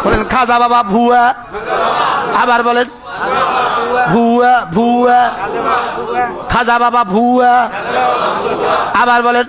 বলেন খাজা বাবা ভুয়া। আবার বলেন ভুয়া ভুয়া। খাজা বাবা ভুয়া। আবার বলেন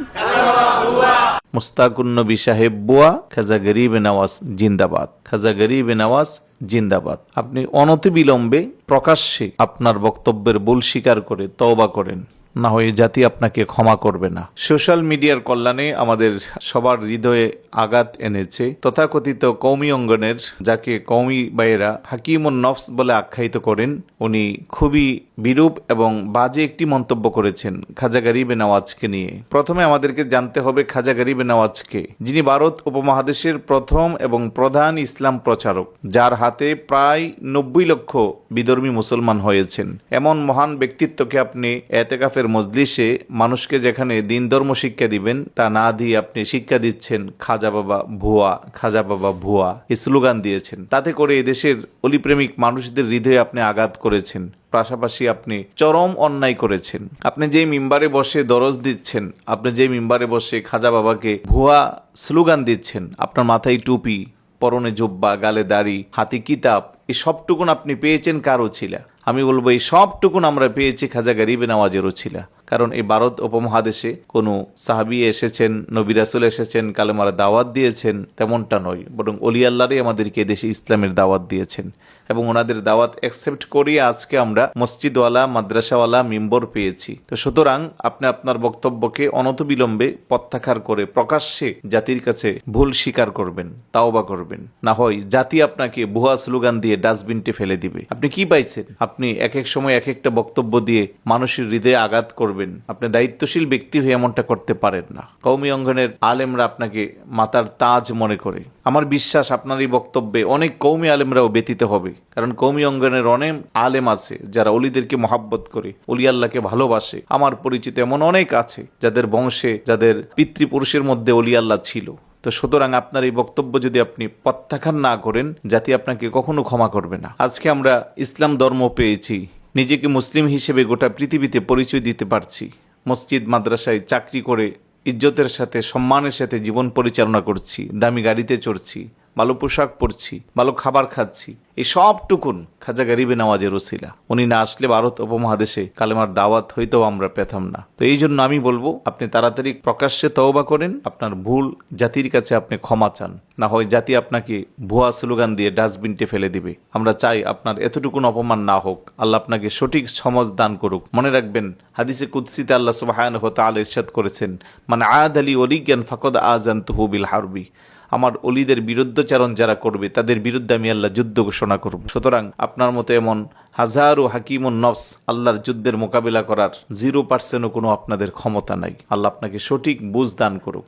মুস্তাকুন নবী সাহেব বুয়া, খাজা গরিব নওয়াজ জিন্দাবাদ, খাজা গরিব নওয়াজ জিন্দাবাদ। আপনি অনতিবিলম্বে প্রকাশ্যে আপনার বক্তব্যের ভুল স্বীকার করে তওবা করেন, না হয় জাতি আপনাকে ক্ষমা করবে না। সোশ্যাল মিডিয়ার কল্যাণে আমাদের সবার হৃদয়ে আঘাত এনেছে তথাকথিত কওমি অঙ্গনের, যাকে কওমি ভাইয়েরা হাকিমুন নফস বলে আখ্যায়িত করেন, উনি খুবই বিরূপ এবং বাজে একটি মন্তব্য করেছেন খাজা গরিবে নওয়াজকে নিয়ে। প্রথমে আমাদেরকে জানতে হবে খাজা গরিবে নওয়াজকে, যিনি ভারত উপমহাদেশের প্রথম এবং প্রধান ইসলাম প্রচারক, যার হাতে প্রায় 90 লক্ষ বিধর্মী মুসলমান হয়েছেন। এমন মহান ব্যক্তিত্বকে আপনি এতেকাফের মজলিসে মানুষকে যেখানে দিন ধর্ম শিক্ষা দিবেন তা না দিয়ে আপনি শিক্ষা দিচ্ছেন খাজা বাবা ভুয়া, খাজা বাবা ভুয়া এই স্লোগান দিয়েছেন। তাতে করে এদেশের অলিপ্রেমিক মানুষদের হৃদয়ে আপনি আঘাত করেছেন, পাশাপাশি আপনি চরম অন্যায় করেছেন। আপনি যে মিম্বারে বসে দরজ দিচ্ছেন, আপনি যে মিম্বারে বসে খাজা বাবাকে ভুয়া স্লোগান দিচ্ছেন, আপনার মাথায় টুপি, পরনে জুব্বা, গালে দাড়ি, হাতে কিতাব, এই সবটুকুন আপনি পেয়েছেন কার ওছিলা? আমি বলবো এই সবটুকুন আমরা পেয়েছি খাজা গরিবে নওয়াজের ওছিলা। কারণ এই ভারত উপমহাদেশে কোনো সাহাবি এসেছেন, নবী রাসূল এসেছেন, কালেমার দাওয়াত দিয়েছেন তেমনটা নয়, বরং অলি আল্লাহরই আমাদেরকে দেশে ইসলামের দাওয়াত দিয়েছেন এবং ওনাদের দাওয়াত অ্যাকসেপ্ট করিয়ে আজকে আমরা মসজিদওয়ালা, মাদ্রাসাওয়ালা মিম্বর পেয়েছি। তো সুতরাং আপনি আপনার বক্তব্যকে অনতিবিলম্বে প্রত্যাখ্যান করে প্রকাশ্যে জাতির কাছে ভুল স্বীকার করবেন, তাওবা করবেন, না হয় জাতি আপনাকে ভুয়া স্লোগান দিয়ে ডাস্টবিনটে ফেলে দিবে। আপনি কি পাইছেন? আপনি এক এক সময় এক একটা বক্তব্য দিয়ে মানুষের হৃদয়ে আঘাত করবেন। আপনি দায়িত্বশীল ব্যক্তি হয়ে এমনটা করতে পারেন না। কওমি অঙ্গনের আলেমরা আপনাকে মাতার তাজ মনে করে। আমার বিশ্বাস আপনার এই বক্তব্যে অনেক কওমি আলেমরাও ব্যতীত হবে, কারণ কওমি অঙ্গনের অনেক আলেম আছে যারা অলিদেরকে মহাব্বত করে, অলি আল্লাহকে ভালোবাসে। আমার পরিচিত এমন অনেক আছে যাদের বংশে, যাদের পিতৃপুরুষের মধ্যে অলি আল্লাহ ছিল। তো সুতরাং আপনার এই বক্তব্য যদি আপনি প্রত্যাখ্যান না করেন, জাতি আপনাকে কখনো ক্ষমা করবে না। আজকে আমরা ইসলাম ধর্ম পেয়েছি, নিজেকে মুসলিম হিসেবে গোটা পৃথিবীতে পরিচয় দিতে পারছি, মসজিদ মাদ্রাসায় চাকরি করে ইজ্জতের সাথে সম্মানের সাথে জীবন পরিচালনা করছি, দামি গাড়িতে চড়ছি, ভালো পোশাক পরছি, ভালো খাবার খাচ্ছি, এই সবটুকুন খাজা গরিবে নওয়াজের ওসিলা। উনি না আসলে ভারত উপমহাদেশে কালেমার দাওয়াত হইতো আমরা পেতাম না। তো এই জন্য আমি বলবো আপনি তাড়াতাড়ি প্রকাশ্যে তওবা করেন, আপনার ভুল জাতির কাছে আপনি ক্ষমা চান, না হয় জাতি আপনাকে ভুয়া স্লোগান দিয়ে ডাস্টবিনটে ফেলে দিবে। আমরা চাই আপনার এতটুকুন অপমান না হোক। আল্লাহ আপনাকে সঠিক সমাজ দান করুক। মনে রাখবেন, হাদিসে কুদসিতে আল্লাহ সুবহানাহু ওয়া তাআলা ইরশাদ করেছেন, মান আদ আলী ওলিয়ান ফাকাদ আযানতুহু বিল হারবি। আমার অলিদের বিরুদ্ধচারণ যারা করবে তাদের বিরুদ্ধে আমি আল্লাহ যুদ্ধ ঘোষণা করব। সুতরাং আপনার মতো এমন হাজারো হাকিমুন নফস আল্লাহর যুদ্ধের মোকাবিলা করার 0% কোনো আপনাদের ক্ষমতা নাই। আল্লাহ আপনাকে সঠিক বুঝ দান করুক।